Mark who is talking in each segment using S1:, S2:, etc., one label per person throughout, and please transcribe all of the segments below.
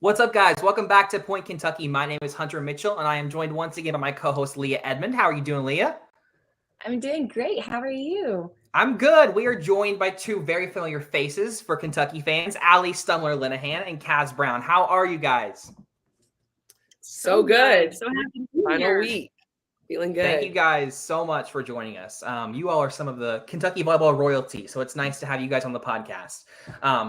S1: What's up, guys? Welcome back to Point Kentucky. My name is Hunter Mitchell, and I am joined once again by my co-host Leah Edmond. How are you doing, Leah?
S2: I'm doing great. How are you?
S1: I'm good. We are joined by two very familiar faces for Kentucky fans, Allie Stumler-Linehan and Kaz Brown. How are you guys?
S3: So good.
S4: So happy to be
S3: Final
S4: here.
S3: week. Feeling good.
S1: Thank you guys so much for joining us. You all are some of the Kentucky volleyball royalty, so it's nice to have you guys on the podcast.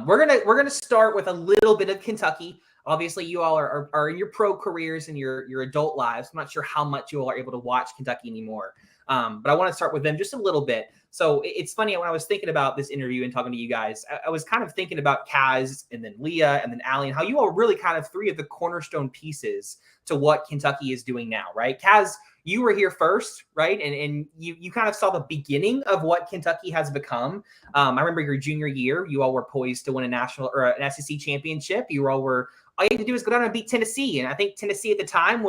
S1: We're gonna start with a little bit of Kentucky. Obviously, you all are in your pro careers and your adult lives. I'm not sure how much you all are able to watch Kentucky anymore, but I want to start with them just a little bit. So it's funny, when I was thinking about this interview and talking to you guys, I was kind of thinking about Kaz and then Leah and then Allie and how you all really kind of three of the cornerstone pieces to what Kentucky is doing now, right? Kaz, you were here first, right? And you kind of saw the beginning of what Kentucky has become. I remember your junior year, you all were poised to win a national or an SEC championship. All you had to do is go down and beat Tennessee. And I think Tennessee at the time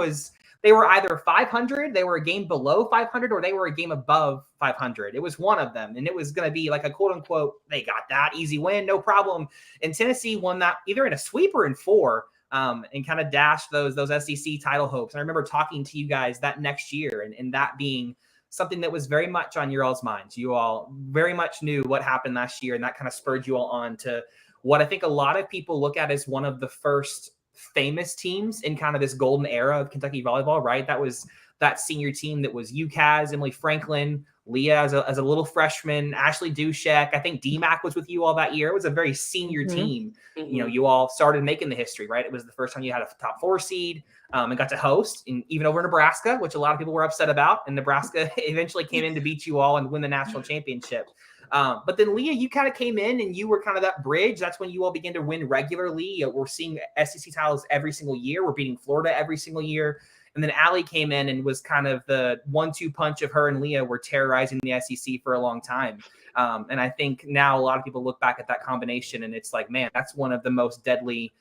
S1: they were either 500, they were a game below 500, or they were a game above 500. It was one of them. And it was going to be like a quote unquote, they got that easy win, no problem. And Tennessee won that either in a sweep or in four. And kind of dashed those SEC title hopes. And I remember talking to you guys that next year and that being something that was very much on your all's minds. You all very much knew what happened last year, and that kind of spurred you all on to what I think a lot of people look at as one of the first famous teams in kind of this golden era of Kentucky volleyball, right? That was that senior team that was you, Kaz, Emily Franklin, Leah as a little freshman, Ashley Dushek. I think DMAC was with you all that year. It was a very senior team.
S3: Mm-hmm.
S1: You know, you all started making the history, right? It was the first time you had a top four seed and got to host, and even over Nebraska, which a lot of people were upset about. And Nebraska eventually came in to beat you all and win the national championship. But then, Leah, you kind of came in and you were kind of that bridge. That's when you all began to win regularly. We're seeing SEC titles every single year. We're beating Florida every single year. And then Allie came in and was kind of the 1-2 punch of her and Leah were terrorizing the SEC for a long time. And I think now a lot of people look back at that combination and it's like, man, that's one of the most deadly,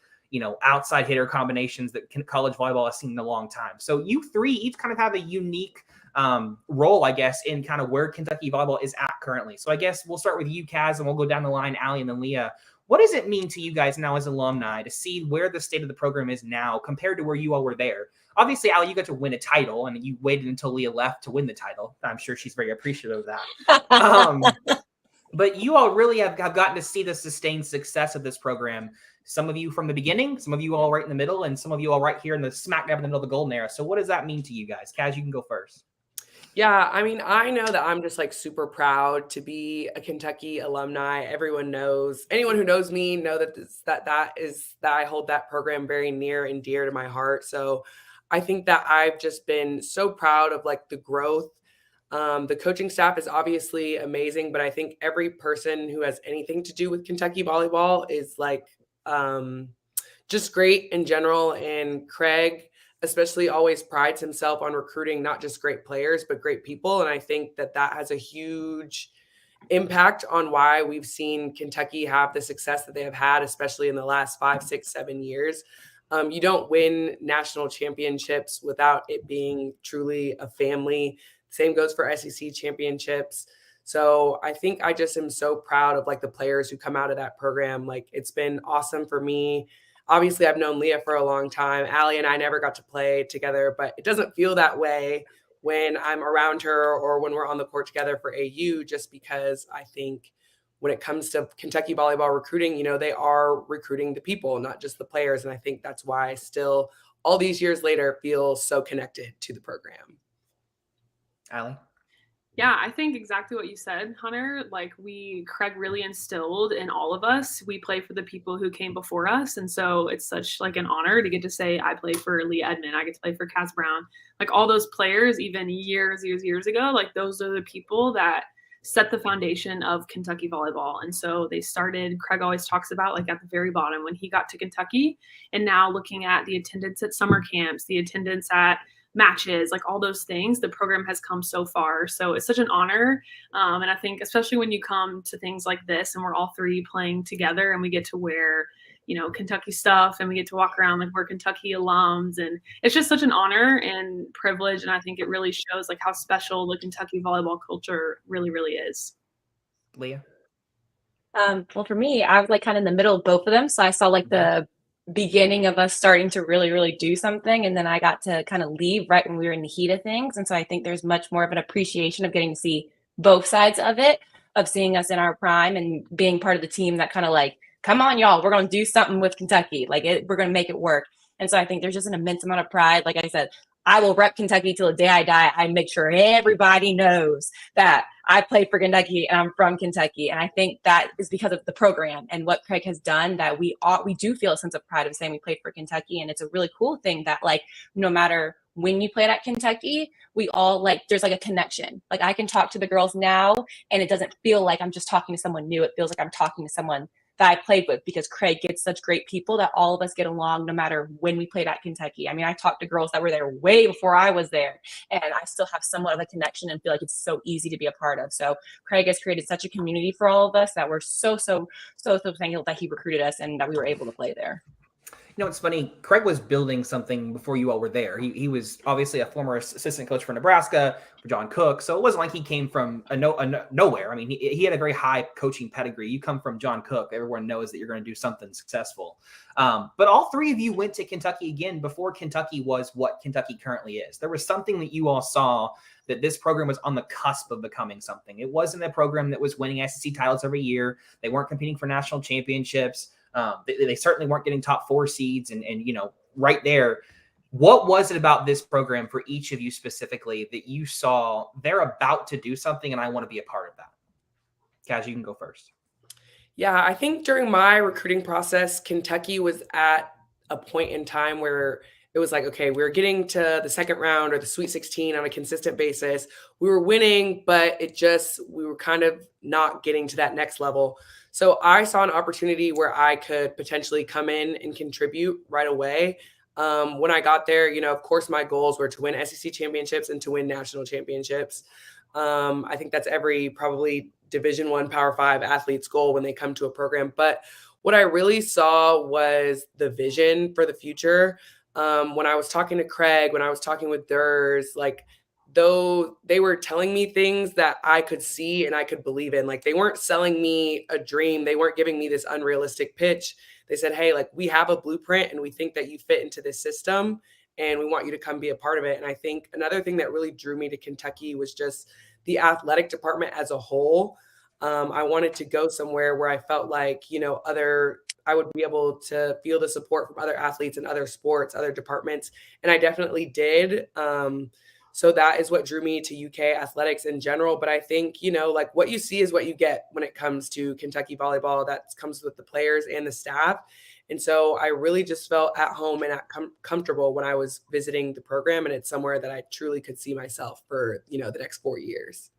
S1: outside hitter combinations that college volleyball has seen in a long time. So you three each kind of have a unique role, I guess, in kind of where Kentucky volleyball is at currently. So I guess we'll start with you, Kaz, and we'll go down the line, Allie and then Leah. What does it mean to you guys now as alumni to see where the state of the program is now compared to where you all were there? Obviously, Allie, you got to win a title, and you waited until Leah left to win the title. I'm sure she's very appreciative of that. But you all really have gotten to see the sustained success of this program. Some of you from the beginning, some of you all right in the middle, and some of you all right here in the smack dab in the middle of the golden era. So what does that mean to you guys? Kaz, you can go first.
S3: Yeah, I mean, I know that I'm just like super proud to be a Kentucky alumni. Everyone knows, anyone who knows me know that I hold that program very near and dear to my heart. So I think that I've just been so proud of like the growth. The coaching staff is obviously amazing, but I think every person who has anything to do with Kentucky volleyball is like just great in general. And Craig especially always prides himself on recruiting not just great players, but great people. And I think that has a huge impact on why we've seen Kentucky have the success that they have had, especially in the last 5, 6, 7 years. You don't win national championships without it being truly a family. Same goes for SEC championships. So I think I just am so proud of like the players who come out of that program. Like it's been awesome for me. Obviously, I've known Leah for a long time. Allie and I never got to play together, but it doesn't feel that way when I'm around her or when we're on the court together for AU, just because I think when it comes to Kentucky volleyball recruiting, they are recruiting the people, not just the players. And I think that's why I still, all these years later, feel so connected to the program.
S1: Allie?
S4: Yeah, I think exactly what you said, Hunter. Like Craig really instilled in all of us. We play for the people who came before us. And so it's such like an honor to get to say, I play for Leah Edmond. I get to play for Kaz Brown. Like all those players, even years ago, like those are the people that set the foundation of Kentucky volleyball. And so they started, Craig always talks about like at the very bottom when he got to Kentucky, and now looking at the attendance at summer camps, the attendance at matches, like all those things, the program has come so far. So it's such an honor. And I think especially when you come to things like this and we're all three playing together and we get to wear, Kentucky stuff and we get to walk around like we're Kentucky alums, and it's just such an honor and privilege. And I think it really shows like how special the Kentucky volleyball culture really, really is.
S1: Leah?
S2: Well, for me, I was like kind of in the middle of both of them. So I saw like the beginning of us starting to really, really do something. And then I got to kind of leave right when we were in the heat of things. And so I think there's much more of an appreciation of getting to see both sides of it, of seeing us in our prime and being part of the team that kind of like, come on, y'all, we're going to do something with Kentucky. Like we're going to make it work. And so I think there's just an immense amount of pride. Like I said, I will rep Kentucky till the day I die. I make sure everybody knows that I played for Kentucky and I'm from Kentucky. And I think that is because of the program and what Craig has done, that we do feel a sense of pride of saying we played for Kentucky. And it's a really cool thing that, like, no matter when you played at Kentucky, we all, like, there's like a connection. Like, I can talk to the girls now and it doesn't feel like I'm just talking to someone new. It feels like I'm talking to someone that I played with, because Craig gets such great people that all of us get along no matter when we played at Kentucky. I mean, I talked to girls that were there way before I was there, and I still have somewhat of a connection and feel like it's so easy to be a part of. So Craig has created such a community for all of us that we're so thankful that he recruited us and that we were able to play there.
S1: You know, it's funny. Craig was building something before you all were there. He was obviously a former assistant coach for Nebraska, for John Cook. So it wasn't like he came from nowhere. I mean, he had a very high coaching pedigree. You come from John Cook. Everyone knows that you're going to do something successful. But all three of you went to Kentucky again before Kentucky was what Kentucky currently is. There was something that you all saw, that this program was on the cusp of becoming something. It wasn't a program that was winning SEC titles every year. They weren't competing for national championships. They certainly weren't getting top 4 seeds, and you know, right there, what was it about this program for each of you specifically that you saw they're about to do something and I want to be a part of that? Kaz, you can go first.
S3: Yeah, I think during my recruiting process, Kentucky was at a point in time where it was like, okay, we were getting to the second round or the Sweet 16 on a consistent basis. We were winning, but we were kind of not getting to that next level. So I saw an opportunity where I could potentially come in and contribute right away. When I got there, you know, of course, my goals were to win SEC championships and to win national championships. I think that's every probably Division I Power 5 athlete's goal when they come to a program. But what I really saw was the vision for the future. When I was talking to Craig, when I was talking with Durs, like, though they were telling me things that I could see and I could believe in. Like, they weren't selling me a dream. They weren't giving me this unrealistic pitch. They said, hey, like, we have a blueprint and we think that you fit into this system and we want you to come be a part of it. And I think another thing that really drew me to Kentucky was just the athletic department as a whole. I wanted to go somewhere where I felt like, you know, I would be able to feel the support from other athletes and other sports, other departments. And I definitely did. So that is what drew me to UK athletics in general. But I think, you know, like, what you see is what you get when it comes to Kentucky volleyball. That comes with the players and the staff. And so I really just felt at home and comfortable when I was visiting the program. And it's somewhere that I truly could see myself for, you know, the next 4 years.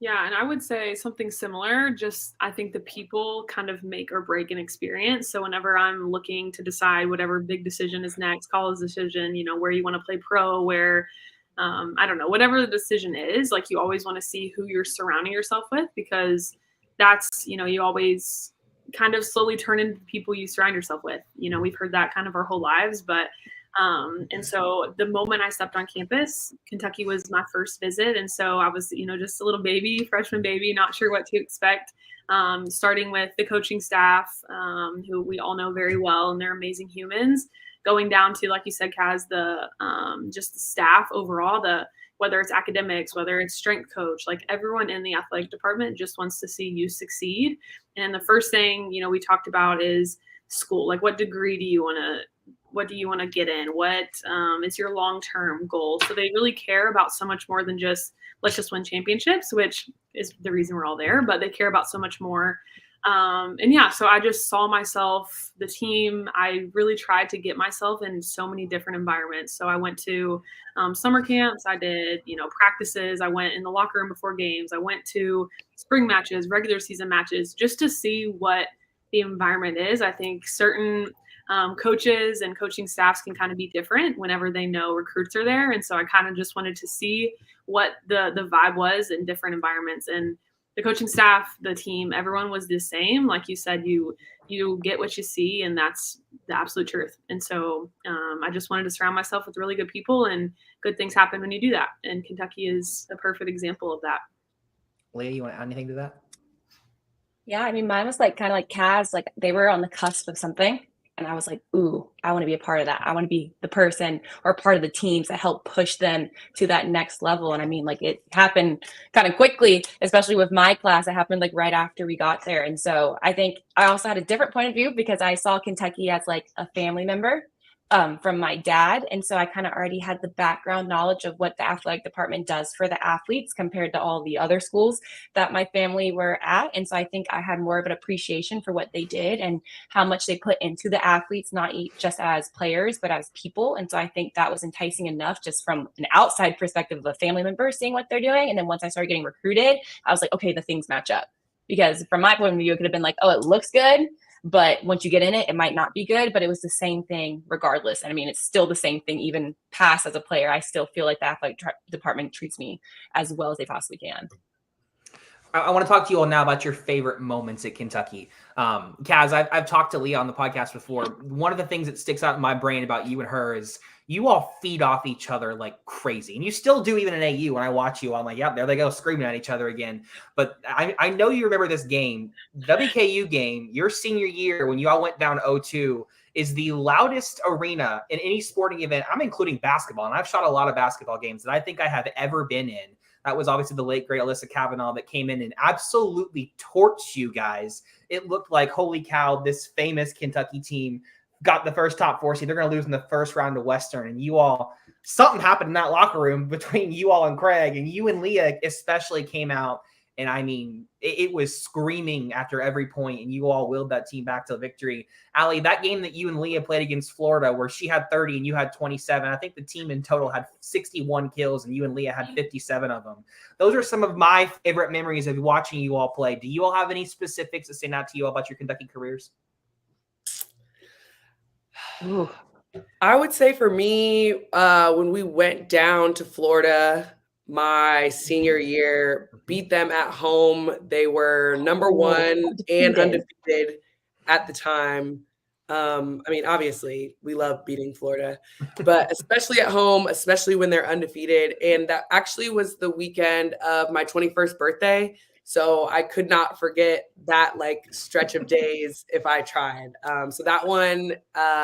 S4: Yeah, and I would say something similar. Just, I think the people kind of make or break an experience. So whenever I'm looking to decide whatever big decision is next, college decision, you know, where you want to play pro, where, I don't know, whatever the decision is, like, you always want to see who you're surrounding yourself with, because that's, you know, you always kind of slowly turn into the people you surround yourself with. You know, we've heard that kind of our whole lives, but and so the moment I stepped on campus, Kentucky was my first visit. And so I was, you know, just a little baby, freshman baby, not sure what to expect. Starting with the coaching staff, who we all know very well, and they're amazing humans, going down to, like you said, Kaz, the just the staff overall, whether it's academics, whether it's strength coach, like, everyone in the athletic department just wants to see you succeed. And the first thing, you know, we talked about is school. Like, what degree do you want to get in? What is your long-term goal? So they really care about so much more than just, let's just win championships, which is the reason we're all there, but they care about so much more. And yeah, so I just saw myself, the team, I really tried to get myself in so many different environments. So I went to summer camps, I did, you know, practices, I went in the locker room before games, I went to spring matches, regular season matches, just to see what the environment is. I think certain coaches and coaching staffs can kind of be different whenever they know recruits are there. And so I kind of just wanted to see what the vibe was in different environments. And the coaching staff, the team, everyone was the same. Like you said, you get what you see, and that's the absolute truth. And so I just wanted to surround myself with really good people, and good things happen when you do that. And Kentucky is a perfect example of that.
S1: Leah, you want to add anything to that?
S2: Yeah, I mean, mine was like kind of like Kaz, like they were on the cusp of something. And I was like, ooh, I want to be a part of that. I want to be the person or part of the teams that help push them to that next level. And I mean, like it happened kind of quickly, especially with my class. It happened like right after we got there. And so I think I also had a different point of view because I saw Kentucky as like a family member from my dad. And so I kind of already had the background knowledge of what the athletic department does for the athletes compared to all the other schools that my family were at. And so I think I had more of an appreciation for what they did and how much they put into the athletes, not just as players, but as people. And so I think that was enticing enough just from an outside perspective of a family member seeing what they're doing. And then once I started getting recruited, I was like, okay, the things match up. Because from my point of view, it could have been like, oh, it looks good. But once you get in it, it might not be good, but it was the same thing regardless. And I mean, it's still the same thing, even past as a player. I still feel like the athletic department treats me as well as they possibly can.
S1: I want to talk to you all now about your favorite moments at Kentucky. Kaz, I've talked to Leah on the podcast before. One of the things that sticks out in my brain about you and her is you all feed off each other like crazy. And you still do even in AU. When I watch you, I'm like, yep, there they go screaming at each other again. But I know you remember this game, WKU game, your senior year when you all went down 0-2 is the loudest arena in any sporting event. I'm including basketball, and I've shot a lot of basketball games that I think I have ever been in. That was obviously the late, great Alyssa Kavanaugh that came in and absolutely torched you guys. It looked like, holy cow, this famous Kentucky team got the first top 4 seed. They're going to lose in the first round of Western. And you all, something happened in that locker room between you all and Craig. And you and Leah especially came out. And I mean, it was screaming after every point, and you all willed that team back to victory. Allie, that game that you and Leah played against Florida, where she had 30 and you had 27, I think the team in total had 61 kills, and you and Leah had 57 of them. Those are some of my favorite memories of watching you all play. Do you all have any specifics that stand out to you about your Kentucky careers?
S3: Ooh. I would say for me, when we went down to Florida my senior year, beat them at home. They were number 1 and undefeated at the time. I mean, obviously, we love beating Florida, but especially at home, especially when they're undefeated. And that actually was the weekend of my 21st birthday. So I could not forget that like stretch of days if I tried. So that one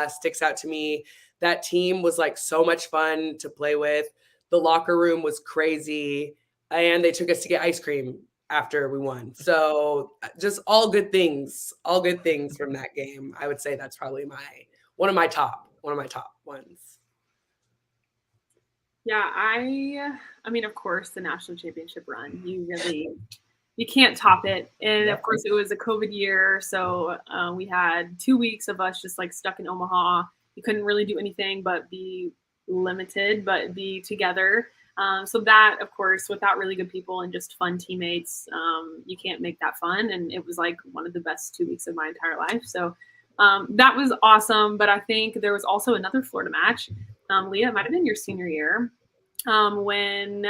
S3: sticks out to me. That team was like so much fun to play with. The locker room was crazy, and they took us to get ice cream after we won. So just all good things from that game. I would say that's probably one of my top ones.
S4: Yeah, I mean, of course, the national championship run, you can't top it. And of course it was a COVID year. So we had 2 weeks of us just like stuck in Omaha. You couldn't really do anything but be limited, but be together. So that, of course, without really good people and just fun teammates, you can't make that fun. And it was like one of the best 2 weeks of my entire life. So that was awesome. But I think there was also another Florida match. Leah, it might have been your senior year when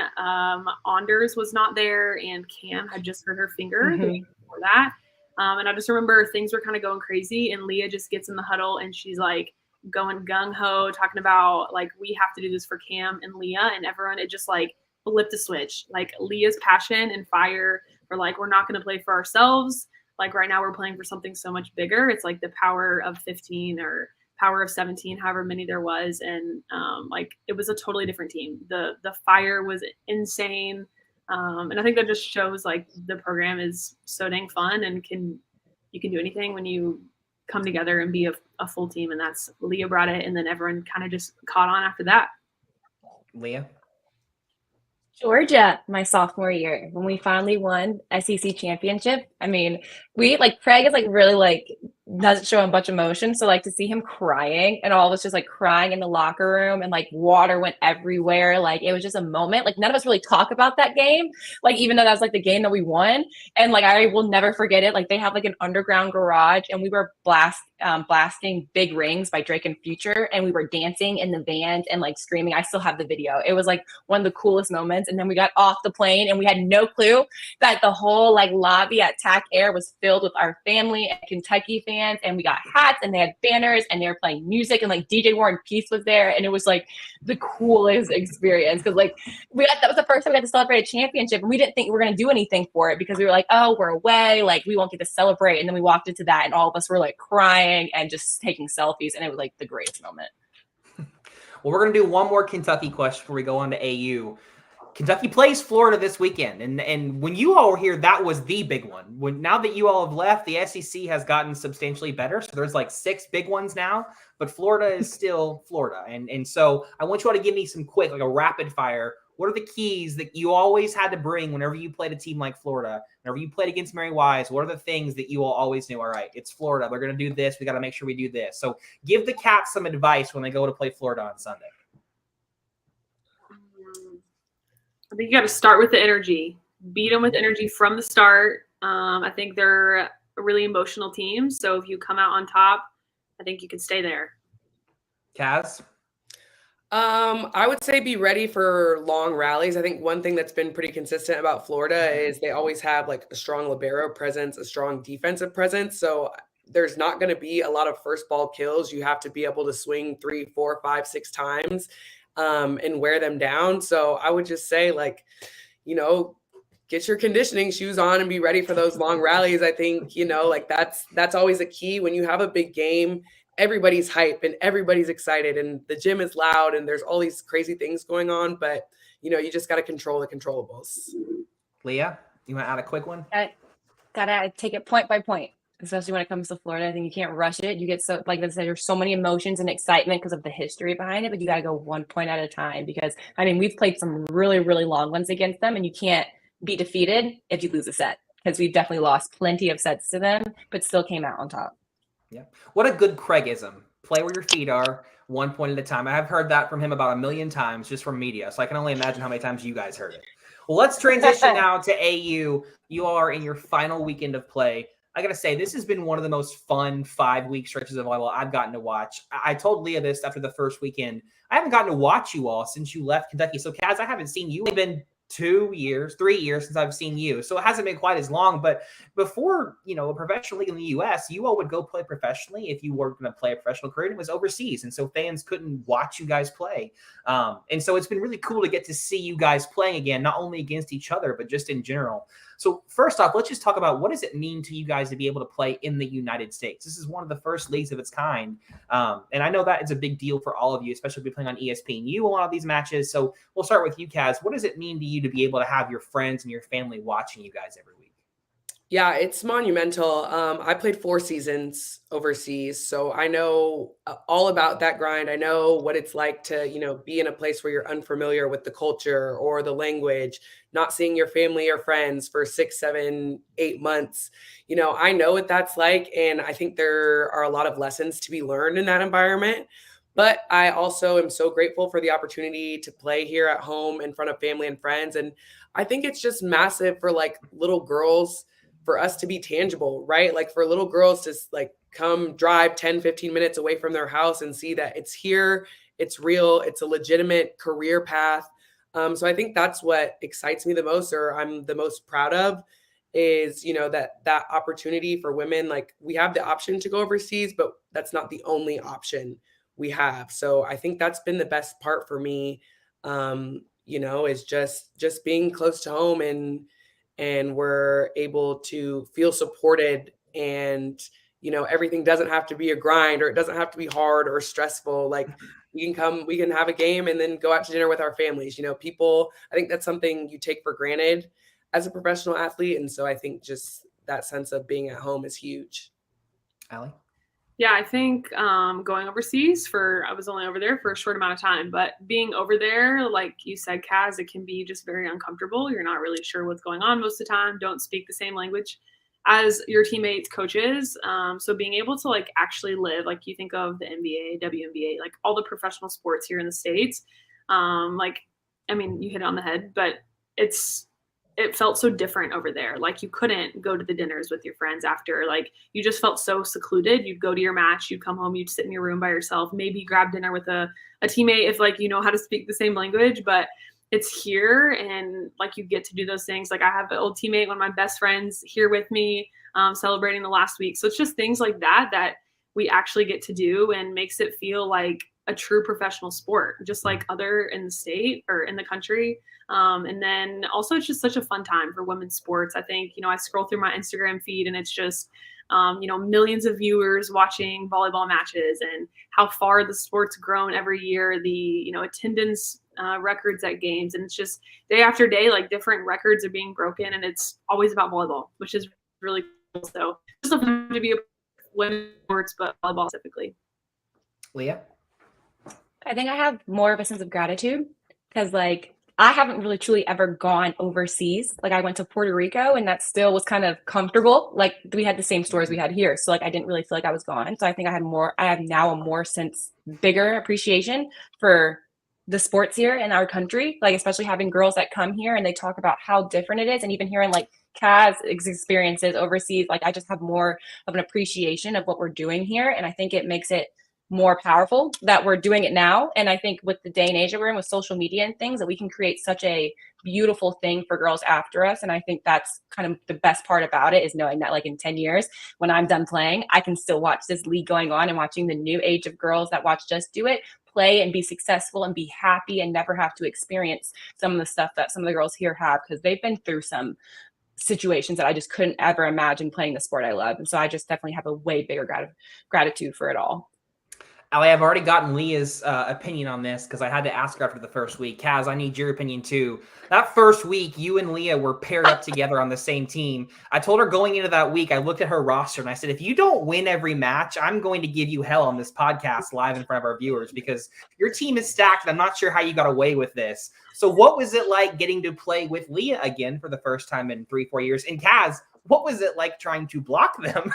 S4: Anders was not there and Cam had just hurt her finger the week before that. And I just remember things were kind of going crazy, and Leah just gets in the huddle and she's like, going gung-ho, talking about like, we have to do this for Cam and Leah, and everyone, it just like flipped a switch. Like Leah's passion and fire for like, we're not going to play for ourselves. Like right now we're playing for something so much bigger. It's like the power of 15 or power of 17, however many there was. And like, it was a totally different team. The fire was insane. And I think that just shows like the program is so dang fun, and you can do anything when you come together and be a full team. And that's, Leah brought it, and then everyone kind of just caught on after that.
S1: Leah?
S2: Georgia, my sophomore year, when we finally won SEC championship. I mean, we like, Craig is like really like doesn't show much emotion. So like to see him crying and all of us just like crying in the locker room, and like water went everywhere. Like it was just a moment. Like none of us really talk about that game. Like even though that was like the game that we won. And like I will never forget it. Like they have like an underground garage, and we were blasting Big Rings by Drake and Future, and we were dancing in the van and like screaming. I still have the video. It was like one of the coolest moments. And then we got off the plane, and we had no clue that the whole like lobby at TAC Air was filled with our family and Kentucky fans. fans, and we got hats and they had banners and they were playing music, and like DJ War and Peace was there, and it was like the coolest experience because like that was the first time we got to celebrate a championship, and we didn't think we were going to do anything for it because we were like, oh, we're away, like we won't get to celebrate. And then we walked into that and all of us were like crying and just taking selfies, and it was like the greatest moment.
S1: Well, we're going to do one more Kentucky question before we go on to AU. Kentucky plays Florida this weekend, and when you all were here, that was the big one. Now that you all have left, the SEC has gotten substantially better, so there's like 6 big ones now, but Florida is still Florida. And so I want you all to give me some quick, like a rapid fire. What are the keys that you always had to bring whenever you played a team like Florida? Whenever you played against Mary Wise, what are the things that you all always knew? All right, it's Florida. They're going to do this. We got to make sure we do this. So give the Cats some advice when they go to play Florida on Sunday.
S4: I think you got to start with the energy. Beat them with energy from the start. I think they're a really emotional team. So if you come out on top, I think you can stay there.
S1: Kaz?
S3: I would say be ready for long rallies. I think one thing that's been pretty consistent about Florida is they always have like a strong libero presence, a strong defensive presence. So there's not going to be a lot of first ball kills. You have to be able to swing 3, 4, 5, 6 times and wear them down. So I would just say, like, get your conditioning shoes on and be ready for those long rallies. I think, like that's always a key when you have a big game. Everybody's hype and everybody's excited and the gym is loud and there's all these crazy things going on, but you just got to control the controllables.
S1: Leah, you want to add a quick one?
S2: Gotta take it point by point, especially when it comes to Florida. I think you can't rush it. You get so, like I said, there's so many emotions and excitement because of the history behind it, but you got to go one point at a time because, I mean, we've played some really, really long ones against them, and you can't be defeated if you lose a set because we've definitely lost plenty of sets to them, but still came out on top.
S1: Yeah. What a good Craigism. Play where your feet are, one point at a time. I have heard that from him about 1,000,000 times just from media, so I can only imagine how many times you guys heard it. Well, let's transition now to AU. You are in your final weekend of play. I got to say, this has been one of the most fun 5-week stretches of volleyball I've gotten to watch. I told Leah this after the first weekend. I haven't gotten to watch you all since you left Kentucky. So, Kaz, I haven't seen you. It's been 3 years since I've seen you. So it hasn't been quite as long, but before, a professional league in the US, you all would go play professionally if you were going to play a professional career, and it was overseas. And so fans couldn't watch you guys play. And so it's been really cool to get to see you guys playing again, not only against each other, but just in general. So first off, let's just talk about what does it mean to you guys to be able to play in the United States? This is one of the first leagues of its kind. And I know that it's a big deal for all of you, especially if you're playing on ESPNU a lot of these matches. So we'll start with you, Kaz. What does it mean to you to be able to have your friends and your family watching you guys every week?
S3: Yeah, it's monumental. I played 4 seasons overseas, so I know all about that grind. I know what it's like to, be in a place where you're unfamiliar with the culture or the language, not seeing your family or friends for 6, 7, 8 months. I know what that's like, and I think there are a lot of lessons to be learned in that environment. But I also am so grateful for the opportunity to play here at home in front of family and friends. And I think it's just massive for like little girls, for us to be tangible, right? Like for little girls to like come drive 10, 15 minutes away from their house and see that it's here, it's real, it's a legitimate career path. So I think that's what excites me the most, or I'm the most proud of, is, that opportunity for women. Like we have the option to go overseas, but that's not the only option we have. So I think that's been the best part for me, is just being close to home and we're able to feel supported, and everything doesn't have to be a grind, or it doesn't have to be hard or stressful. Like we can have a game and then go out to dinner with our families. People, I think that's something you take for granted as a professional athlete, and so I think just that sense of being at home is huge.
S1: Allie?
S4: Yeah, I think going overseas I was only over there for a short amount of time, but being over there, like you said, Kaz, it can be just very uncomfortable. You're not really sure what's going on most of the time, don't speak the same language as your teammates, coaches. So being able to like actually live, like you think of the NBA, WNBA, like all the professional sports here in the States. You hit it on the head, but it felt so different over there. Like you couldn't go to the dinners with your friends after, like you just felt so secluded. You'd go to your match, you'd come home, you'd sit in your room by yourself, maybe grab dinner with a teammate if like, how to speak the same language. But it's here, and like you get to do those things. Like I have an old teammate, one of my best friends, here with me, celebrating the last week. So it's just things like that we actually get to do, and makes it feel like a true professional sport, just like other in the state or in the country. And then also it's just such a fun time for women's sports. I think, I scroll through my Instagram feed and it's just, millions of viewers watching volleyball matches, and how far the sport's grown every year, the, attendance records at games. And it's just day after day, like different records are being broken, and it's always about volleyball, which is really cool. So just fun to be a women's sports, but volleyball specifically.
S1: Leah?
S2: I think I have more of a sense of gratitude because, like, I haven't really truly ever gone overseas. Like, I went to Puerto Rico, and that still was kind of comfortable. Like, we had the same stores we had here. So, like, I didn't really feel like I was gone. So I think I have now a more bigger appreciation for the sports here in our country, like, especially having girls that come here and they talk about how different it is. And even hearing, like, Kaz experiences overseas, like, I just have more of an appreciation of what we're doing here. And I think it makes it more powerful that we're doing it now. And I think with the day and age that we're in with social media and things, that we can create such a beautiful thing for girls after us. And I think that's kind of the best part about it, is knowing that, like, in 10 years, when I'm done playing, I can still watch this league going on and watching the new age of girls that watch Just Do It play and be successful and be happy and never have to experience some of the stuff that some of the girls here have, because they've been through some situations that I just couldn't ever imagine playing the sport I love. And so I just definitely have a way bigger gratitude for it all.
S1: Allie, I've already gotten Leah's opinion on this because I had to ask her after the first week. Kaz, I need your opinion too. That first week, you and Leah were paired up together on the same team. I told her going into that week, I looked at her roster and I said, if you don't win every match, I'm going to give you hell on this podcast live in front of our viewers, because your team is stacked and I'm not sure how you got away with this. So what was it like getting to play with Leah again for the first time in 3-4 years? And Kaz, what was it like trying to block them?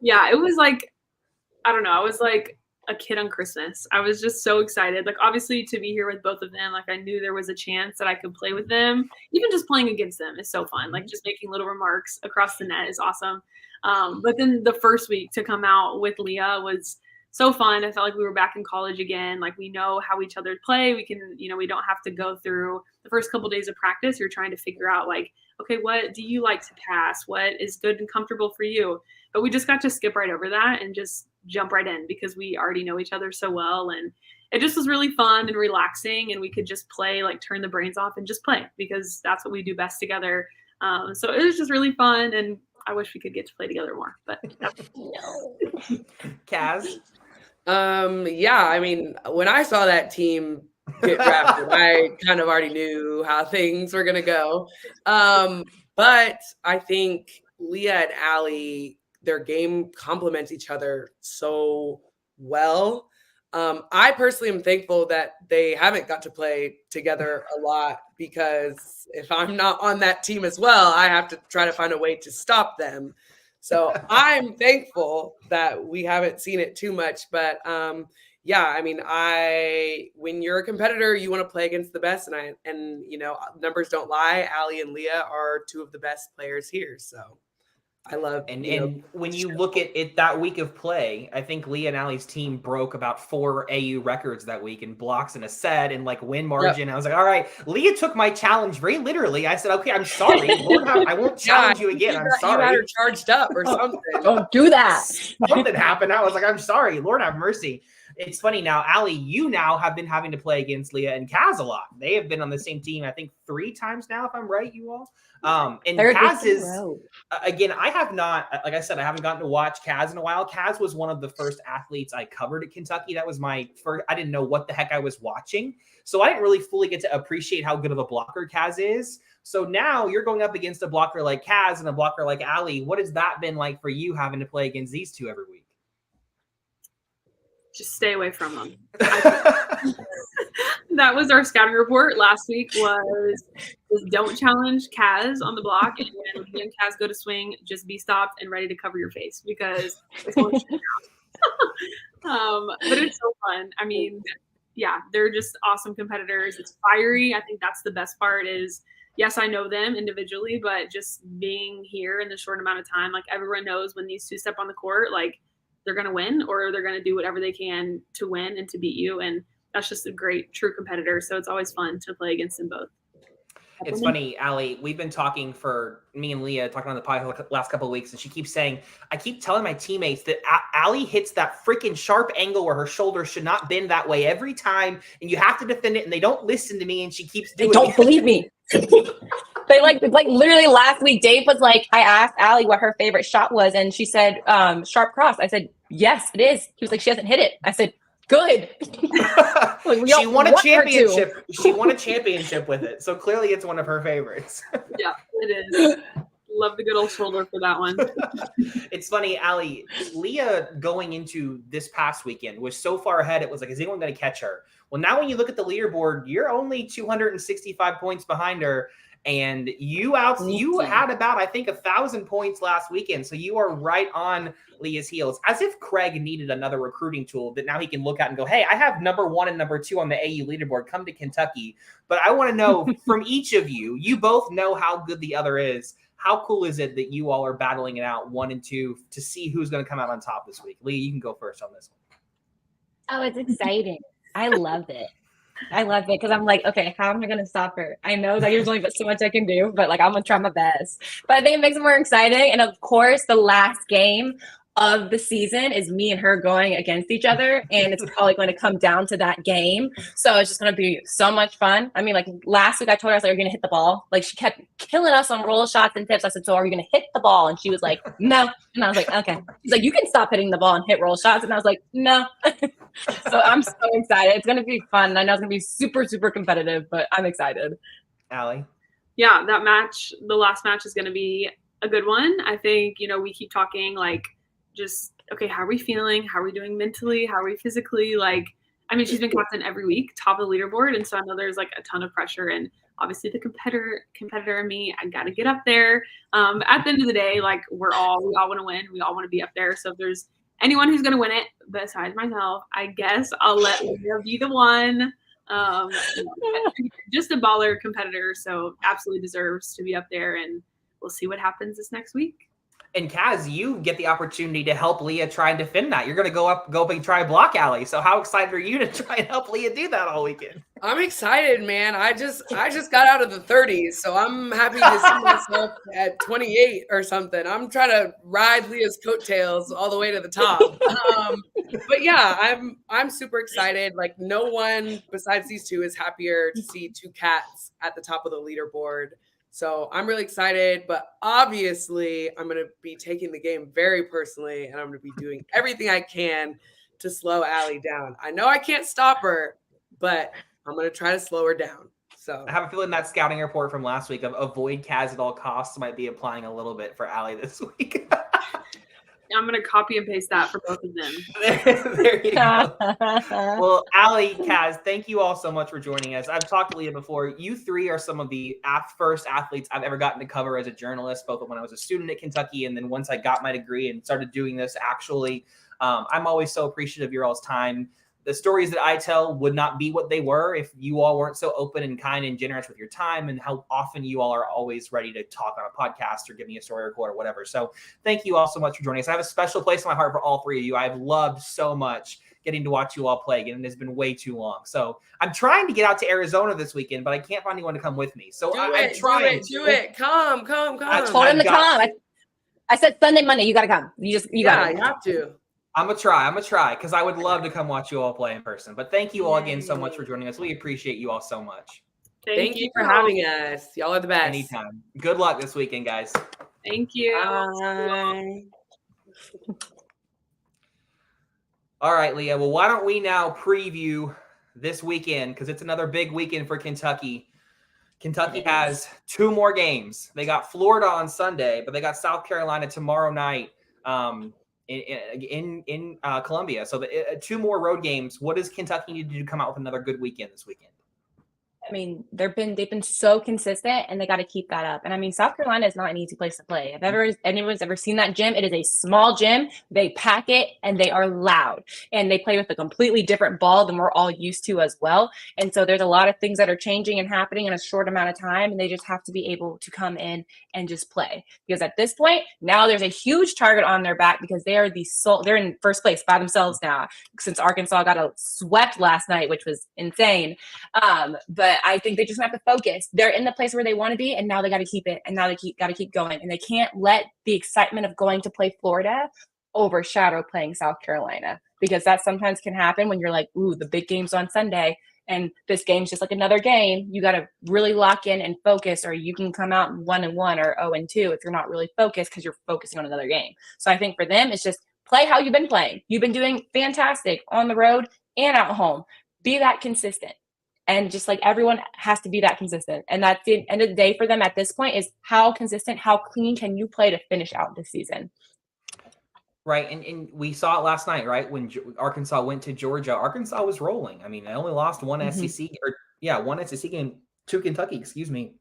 S4: Yeah, it was like, I don't know. I was like a kid on Christmas. I was just so excited. Like, obviously, to be here with both of them, like, I knew there was a chance that I could play with them. Even just playing against them is so fun. Like, just making little remarks across the net is awesome. But then the first week to come out with Leah was so fun. I felt like we were back in college again. Like, we know how each other play. We can, we don't have to go through the first couple days of practice. You're trying to figure out, like, okay, what do you like to pass? What is good and comfortable for you? But we just got to skip right over that and just jump right in, because we already know each other so well. And it just was really fun and relaxing, and we could just play, like, turn the brains off and just play, because that's what we do best together. So it was just really fun, and I wish we could get to play together more, but
S2: No.
S1: Kaz?
S3: Yeah, I mean, when I saw that team get drafted, I kind of already knew how things were going to go. But I think Leah and Allie, their game complements each other so well. I personally am thankful that they haven't got to play together a lot, because if I'm not on that team as well, I have to try to find a way to stop them. So I'm thankful that we haven't seen it too much. But yeah, I mean, when you're a competitor, you want to play against the best, and numbers don't lie. Allie and Leah are two of the best players here. So I love.
S1: And when you look at it, that week of play, I think Leah and Allie's team broke about 4 AU records that week in blocks in a set and, like, win margin. Yep. I was like, all right, Leah took my challenge very literally. I said, okay, I'm sorry. I won't challenge you again. I'm sorry.
S3: You had her charged up or something.
S2: Don't do that.
S1: Something happened. I was like, I'm sorry. Lord have mercy. It's funny now, Allie, you now have been having to play against Leah and Kaz a lot. They have been on the same team, I think, 3 times now, if I'm right, you all. And Kaz is, again, I have not, like I said, I haven't gotten to watch Kaz in a while. Kaz was one of the first athletes I covered at Kentucky. That was my first, I didn't know what the heck I was watching. So I didn't really fully get to appreciate how good of a blocker Kaz is. So now you're going up against a blocker like Kaz and a blocker like Allie. What has that been like for you, having to play against these two every week?
S4: Just stay away from them. That was our scouting report last week, was don't challenge Kaz on the block, and when you and Kaz go to swing, just be stopped and ready to cover your face, because it's going to shoot out. But it's so fun. I mean, yeah, they're just awesome competitors. It's fiery. I think that's the best part is, yes, I know them individually, but just being here in the short amount of time, like, everyone knows when these two step on the court, like, they're going to win, or they're going to do whatever they can to win and to beat you. And that's just a great true competitor. So it's always fun to play against them both.
S1: It's funny, Allie, we've been talking for me and Leah talking on the podcast the last couple of weeks, and she keeps saying, I keep telling my teammates that Allie hits that freaking sharp angle where her shoulders should not bend that way every time, and you have to defend it, and they don't listen to me, and she keeps doing it.
S2: They don't believe me. They like literally last week, Dave was like, I asked Allie what her favorite shot was, and she said, sharp cross. I said, yes, it is. He was like, she hasn't hit it. I said, good.
S1: She won a championship. She won a championship with it. So clearly it's one of her favorites.
S4: Yeah, it is. Love the good old shoulder for that one.
S1: It's funny, Allie, Leah going into this past weekend was so far ahead. It was like, is anyone going to catch her? Well, now when you look at the leaderboard, you're only 265 points behind her. And you had about, I think, 1,000 points last weekend. So you are right on Leah's heels, as if Craig needed another recruiting tool that now he can look at and go, hey, I have number 1 and number 2 on the AU leaderboard. Come to Kentucky. But I want to know from each of you, you both know how good the other is. How cool is it that you all are battling it out 1 and 2 to see who's going to come out on top this week? Leah, you can go first on this one.
S2: Oh, it's exciting. I love it. I love it because I'm like, okay, how am I going to stop her? I know that there's only so much I can do, but like I'm going to try my best. But I think it makes it more exciting. And of course, the last game of the season is me and her going against each other. And it's probably going to come down to that game. So it's just going to be so much fun. I mean, like last week I told her, I was like, are you going to hit the ball? Like she kept killing us on roll shots and tips. I said, so are you going to hit the ball? And she was like, no. And I was like, okay. She's like, you can stop hitting the ball and hit roll shots. And I was like, no. So I'm so excited. It's going to be fun. I know it's going to be super, super competitive, but I'm excited.
S1: Allie?
S4: Yeah, that match, the last match is going to be a good one. I think, we keep talking like just, okay, how are we feeling? How are we doing mentally? How are we physically? Like, I mean, she's been captain every week, top of the leaderboard. And so I know there's like a ton of pressure. And obviously the competitor in me, I got to get up there. At the end of the day, like we all want to win. We all want to be up there. So if there's anyone who's going to win it besides myself, I guess I'll let Leah be the one. Just a baller competitor. So absolutely deserves to be up there. And we'll see what happens this next week.
S1: And Kaz, you get the opportunity to help Leah try and defend that. You're going to go up and try block Allie. So how excited are you to try and help Leah do that all weekend?
S3: I'm excited, man. I just got out of the 30s, so I'm happy to see myself at 28 or something. I'm trying to ride Leah's coattails all the way to the top. But yeah, I'm super excited. Like no one besides these two is happier to see two cats at the top of the leaderboard. So I'm really excited, but obviously I'm going to be taking the game very personally, and I'm going to be doing everything I can to slow Allie down. I know I can't stop her, but I'm going to try to slow her down. So
S1: I have a feeling that scouting report from last week of avoid Kaz at all costs might be applying a little bit for Allie this week.
S4: I'm going to copy and paste that for both of them.
S1: There you go. Well, Allie, Kaz, thank you all so much for joining us. I've talked to Leah before. You three are some of the first athletes I've ever gotten to cover as a journalist, both when I was a student at Kentucky and then once I got my degree and started doing this actually. I'm always so appreciative of your all's time. The stories that I tell would not be what they were if you all weren't so open and kind and generous with your time and how often you all are always ready to talk on a podcast or give me a story report or whatever. So thank you all so much for joining us. I have a special place in my heart for all three of you. I've loved so much getting to watch you all play again, and it's been way too long. So I'm trying to get out to Arizona this weekend, but I can't find anyone to come with me. So I'm trying.
S3: Do it. Come.
S2: I told him to come. I said Sunday, Monday, you got to come. You got
S3: you have to.
S1: I'm going to try because I would love to come watch you all play in person. But thank you all again so much for joining us. We appreciate you all so much.
S3: Thank you for having us. Y'all are the best.
S1: Anytime. Good luck this weekend, guys.
S4: Thank you.
S3: Bye.
S1: All right, Leah. Well, why don't we now preview this weekend because it's another big weekend for Kentucky. Kentucky has 2 more games. They got Florida on Sunday, but they got South Carolina tomorrow night. In Columbia. So the 2 more road games. What does Kentucky need to do to come out with another good weekend this weekend?
S2: I mean, they've been so consistent, and they got to keep that up. And I mean, South Carolina is not an easy place to play. If anyone's ever seen that gym, it is a small gym. They pack it, and they are loud, and they play with a completely different ball than we're all used to as well. And so there's a lot of things that are changing and happening in a short amount of time, and they just have to be able to come in and just play. Because at this point, now there's a huge target on their back because they're in first place by themselves now, since Arkansas got swept last night, which was insane. But I think they just have to focus. They're in the place where they want to be, and now they got to keep it, and now they got to keep going. And they can't let the excitement of going to play Florida overshadow playing South Carolina, because that sometimes can happen when you're like, ooh, the big game's on Sunday, and this game's just like another game. You got to really lock in and focus, or you can come out 1-1 or 0-2 if you're not really focused because you're focusing on another game. So I think for them, it's just play how you've been playing. You've been doing fantastic on the road and at home. Be that consistent. And just like everyone has to be that consistent. And that's the end of the day for them at this point, is how consistent, how clean can you play to finish out this season?
S1: Right. And we saw it last night, right? When Arkansas went to Georgia, Arkansas was rolling. I mean, they only lost one SEC game to Kentucky, excuse me.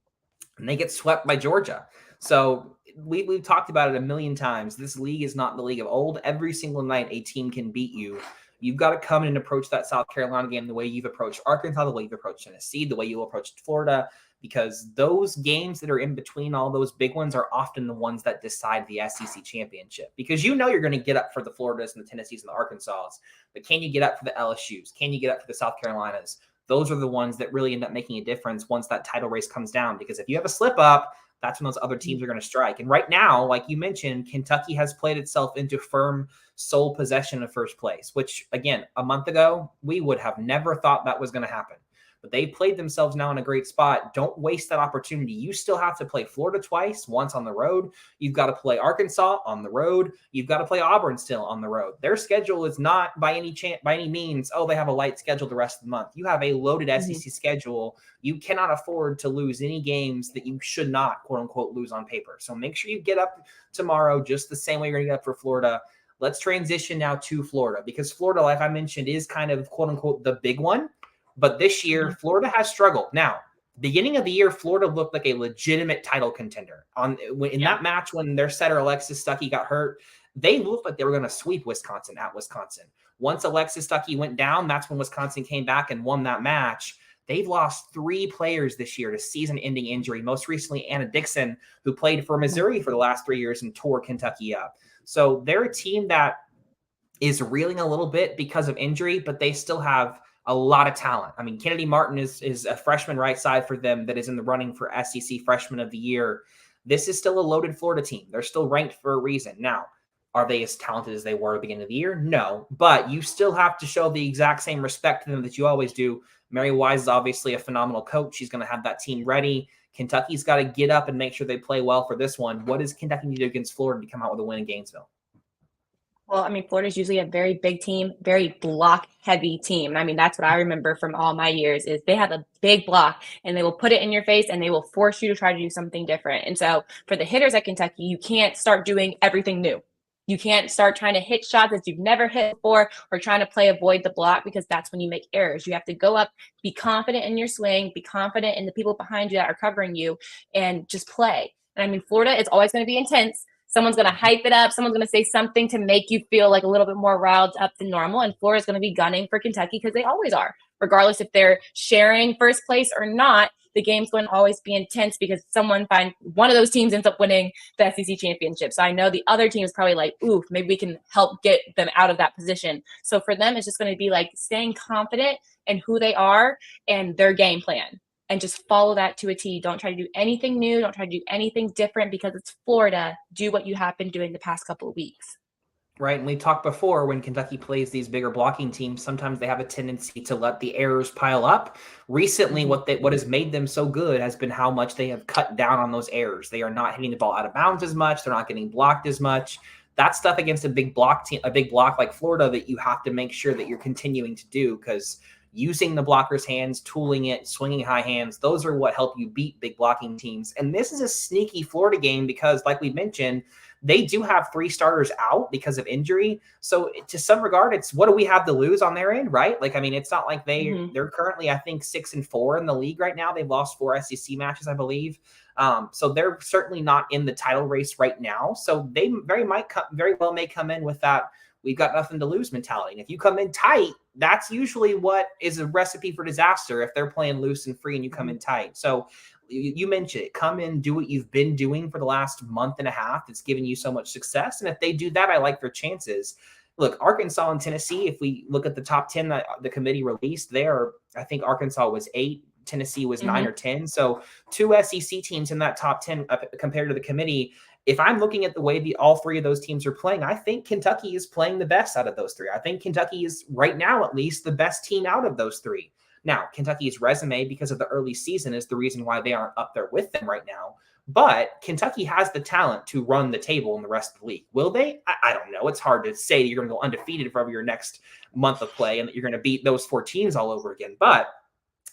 S1: And they get swept by Georgia. So we've talked about it a million times. This league is not the league of old. Every single night, a team can beat you. You've got to come in and approach that South Carolina game the way you've approached Arkansas, the way you've approached Tennessee, the way you'll approach Florida, because those games that are in between all those big ones are often the ones that decide the SEC championship. Because you're going to get up for the Floridas and the Tennessees and the Arkansas, but can you get up for the LSUs? Can you get up for the South Carolinas? Those are the ones that really end up making a difference once that title race comes down. Because if you have a slip up, that's when those other teams are going to strike. And right now, like you mentioned, Kentucky has played itself into firm sole possession of first place, which, again, a month ago, we would have never thought that was going to happen. But they played themselves now in a great spot. Don't waste that opportunity. You still have to play Florida twice, once on the road. You've got to play Arkansas on the road. You've got to play Auburn still on the road. Their schedule is not by any means, they have a light schedule the rest of the month. You have a loaded SEC schedule. You cannot afford to lose any games that you should not, quote unquote, lose on paper. So make sure you get up tomorrow just the same way you're going to get up for Florida. Let's transition now to Florida, because Florida, like I mentioned, is kind of, quote unquote, the big one. But this year, Florida has struggled. Now, beginning of the year, Florida looked like a legitimate title contender. In that match when their setter Alexis Stuckey got hurt, they looked like they were going to sweep Wisconsin at Wisconsin. Once Alexis Stuckey went down, that's when Wisconsin came back and won that match. They've lost 3 players this year to season-ending injury. Most recently, Anna Dixon, who played for Missouri for the last 3 years and tore Kentucky up. So they're a team that is reeling a little bit because of injury, but they still have a lot of talent. I mean, Kennedy Martin is a freshman right side for them that is in the running for SEC Freshman of the Year. This is still a loaded Florida team. They're still ranked for a reason. Now, are they as talented as they were at the beginning of the year? No, but you still have to show the exact same respect to them that you always do. Mary Wise is obviously a phenomenal coach. She's going to have that team ready. Kentucky's got to get up and make sure they play well for this one. What does Kentucky need to do against Florida to come out with a win in Gainesville?
S2: Well, I mean, Florida's usually a very big team, very block-heavy team. And I mean, that's what I remember from all my years is they have a big block, and they will put it in your face, and they will force you to try to do something different. And so for the hitters at Kentucky, you can't start doing everything new. You can't start trying to hit shots that you've never hit before or trying to avoid the block, because that's when you make errors. You have to go up, be confident in your swing, be confident in the people behind you that are covering you, and just play. And I mean, Florida is always going to be intense. Someone's going to hype it up. Someone's going to say something to make you feel like a little bit more riled up than normal. And Florida's going to be gunning for Kentucky because they always are. Regardless if they're sharing first place or not, the game's going to always be intense because one of those teams ends up winning the SEC championship. So I know the other team is probably like, ooh, maybe we can help get them out of that position. So for them, it's just going to be like staying confident in who they are and their game plan. And just follow that to a T. Don't try to do anything new. Don't try to do anything different because it's Florida. Do what you have been doing the past couple of weeks.
S1: Right. And we talked before, when Kentucky plays these bigger blocking teams, sometimes they have a tendency to let the errors pile up. Recently, what has made them so good has been how much they have cut down on those errors. They are not hitting the ball out of bounds as much. They're not getting blocked as much. That's stuff against a big block team, a big block like Florida, that you have to make sure that you're continuing to do, because using the blocker's hands, tooling it, swinging high hands, those are what help you beat big blocking teams. And this is a sneaky Florida game because, like we mentioned, they do have 3 starters out because of injury. So to some regard, it's what do we have to lose on their end, right? Like, I mean, it's not like they're currently, I think, 6-4 in the league right now. They've lost 4 SEC matches, I believe. So they're certainly not in the title race right now. So they very well may come in with that we've got nothing to lose mentality. And if you come in tight, that's usually what is a recipe for disaster if they're playing loose and free and you come in tight. So you mentioned it. Come in, do what you've been doing for the last month and a half. That's given you so much success. And if they do that, I like their chances. Look, Arkansas and Tennessee, if we look at the top 10 that the committee released there, I think Arkansas was 8. Tennessee was 9 or 10. So 2 SEC teams in that top 10 compared to the committee. If I'm looking at the way all 3 of those teams are playing, I think Kentucky is playing the best out of those 3. I think Kentucky is right now, at least, the best team out of those 3. Now, Kentucky's resume, because of the early season, is the reason why they aren't up there with them right now. But Kentucky has the talent to run the table in the rest of the league. Will they? I don't know. It's hard to say you're going to go undefeated for your next month of play and that you're going to beat those 4 teams all over again. But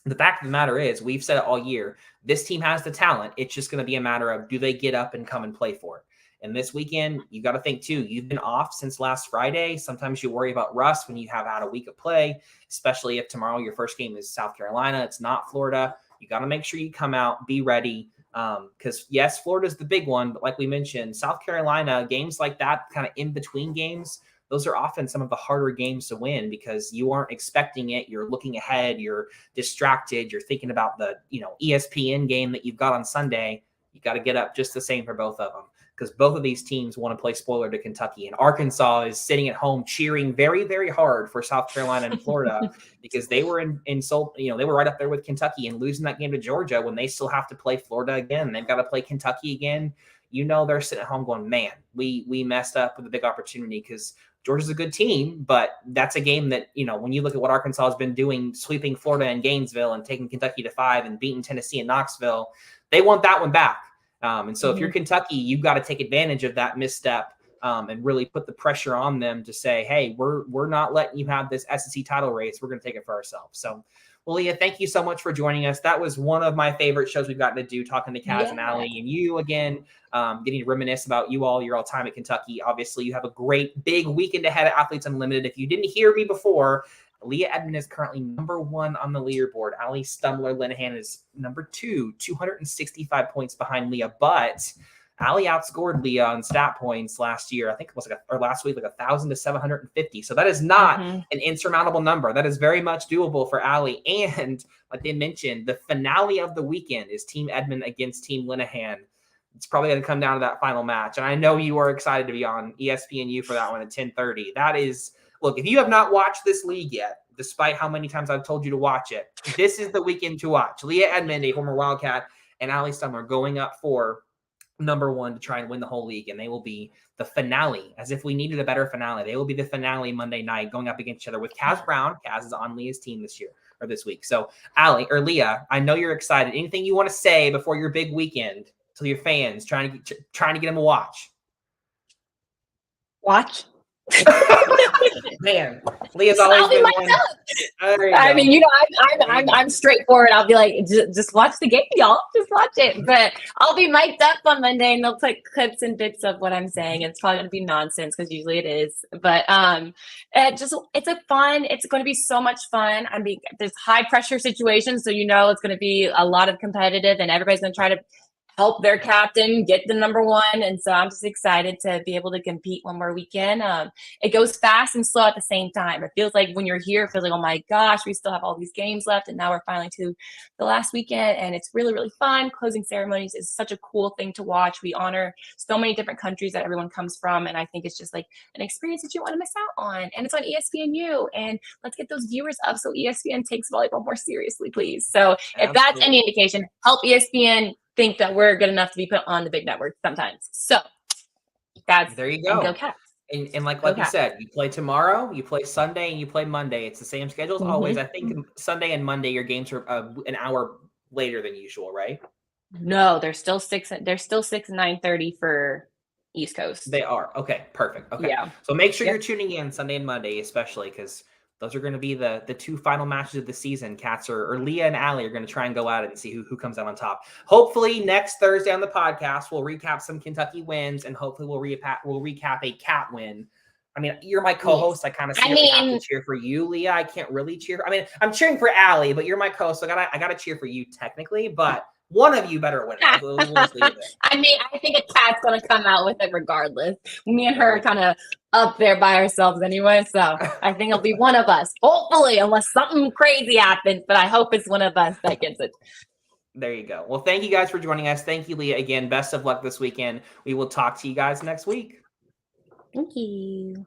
S1: the fact of the matter is, we've said it all year, this team has the talent. It's just going to be a matter of, do they get up and come and play for it? And this weekend, you got to think too, you've been off since last Friday. Sometimes you worry about rust when you have had a week of play, especially if tomorrow your first game is South Carolina. It's not Florida. You got to make sure you come out, be ready. Because yes, Florida's the big one, but like we mentioned, South Carolina, games like that, kind of in between games, those are often some of the harder games to win because you aren't expecting it. You're looking ahead. You're distracted. You're thinking about the ESPN game that you've got on Sunday. You got to get up just the same for both of them because both of these teams want to play spoiler to Kentucky. And Arkansas is sitting at home cheering very, very hard for South Carolina and Florida because they were they were right up there with Kentucky and losing that game to Georgia when they still have to play Florida again. They've got to play Kentucky again. They're sitting at home going, man, we messed up with a big opportunity because Georgia's a good team, but that's a game that, when you look at what Arkansas has been doing, sweeping Florida and Gainesville and taking Kentucky to 5 and beating Tennessee and Knoxville, they want that one back. And so if you're Kentucky, you've got to take advantage of that misstep and really put the pressure on them to say, hey, we're not letting you have this SEC title race. We're going to take it for ourselves. So, well, Leah, thank you so much for joining us. That was one of my favorite shows we've gotten to do, talking to Kaz and Allie and you again, getting to reminisce about your all time at Kentucky. Obviously, you have a great big weekend ahead at Athletes Unlimited. If you didn't hear me before, Leah Edmond is currently number 1 on the leaderboard. Allie Stumbler-Linehan is number 2, 265 points behind Leah. But Allie outscored Leah on stat points last year. I think it was last week, 1,000 to 750. So that is not an insurmountable number. That is very much doable for Allie. And like they mentioned, the finale of the weekend is Team Edmond against Team Linehan. It's probably going to come down to that final match. And I know you are excited to be on ESPNU for that one at 10:30. That is, look, if you have not watched this league yet, despite how many times I've told you to watch it, this is the weekend to watch. Leah Edmond, a former Wildcat, and Allie Stumbler going up for number 1 to try and win the whole league. And they will be the finale, as if we needed a better finale. They will be the finale Monday night going up against each other with Kaz Brown. Kaz is on Leah's team this week. So Leah, I know you're excited. Anything you want to say before your big weekend to your fans, trying to get them to watch? Man, Leah's always been one.
S2: I mean, I'm straightforward. I'll be like, just watch the game, y'all. Just watch it. But I'll be mic'd up on Monday, and they'll put clips and bits of what I'm saying. It's probably going to be nonsense because usually it is. But it's going to be so much fun. I mean, there's high pressure situations, so it's going to be a lot of competitive, and everybody's going to try to help their captain get the number 1. And so I'm just excited to be able to compete one more weekend. It goes fast and slow at the same time. It feels like when you're here, it feels like, oh my gosh, we still have all these games left. And now we're finally to the last weekend. And it's really, really fun. Closing ceremonies is such a cool thing to watch. We honor so many different countries that everyone comes from. And I think it's just like an experience that you want to miss out on. And it's on ESPNU. And let's get those viewers up so ESPN takes volleyball more seriously, please. So if that's any indication, help ESPN think that we're good enough to be put on the big network sometimes. So
S1: there you go.
S2: And go Cats.
S1: And like you said, you play tomorrow, you play Sunday, and you play Monday. It's the same schedule as always. I think Sunday and Monday your games are an hour later than usual, right?
S2: No, they're still 6 and 9:30 for East Coast.
S1: They are. Okay, perfect. Okay.
S2: Yeah.
S1: So make sure you're tuning in Sunday and Monday, especially because those are going to be the two final matches of the season. Cats or Leah and Allie are going to try and go at it and see who comes out on top. Hopefully next Thursday on the podcast, we'll recap some Kentucky wins, and hopefully we'll recap a Cat win. I mean, you're my co-host.
S2: Yes.
S1: I kind of have to cheer for you, Leah. I can't really cheer. I mean, I'm cheering for Allie, but you're my co-host, so I gotta cheer for you technically. But one of you better win it. We'll just leave it.
S2: I mean, I think a Cat's going to come out with it regardless. Me and her are kind of up there by ourselves anyway, so I think it'll be one of us. Hopefully, unless something crazy happens, but I hope it's one of us that gets it.
S1: There you go. Well, thank you guys for joining us. Thank you, Leah. Again, best of luck this weekend. We will talk to you guys next week.
S2: Thank you.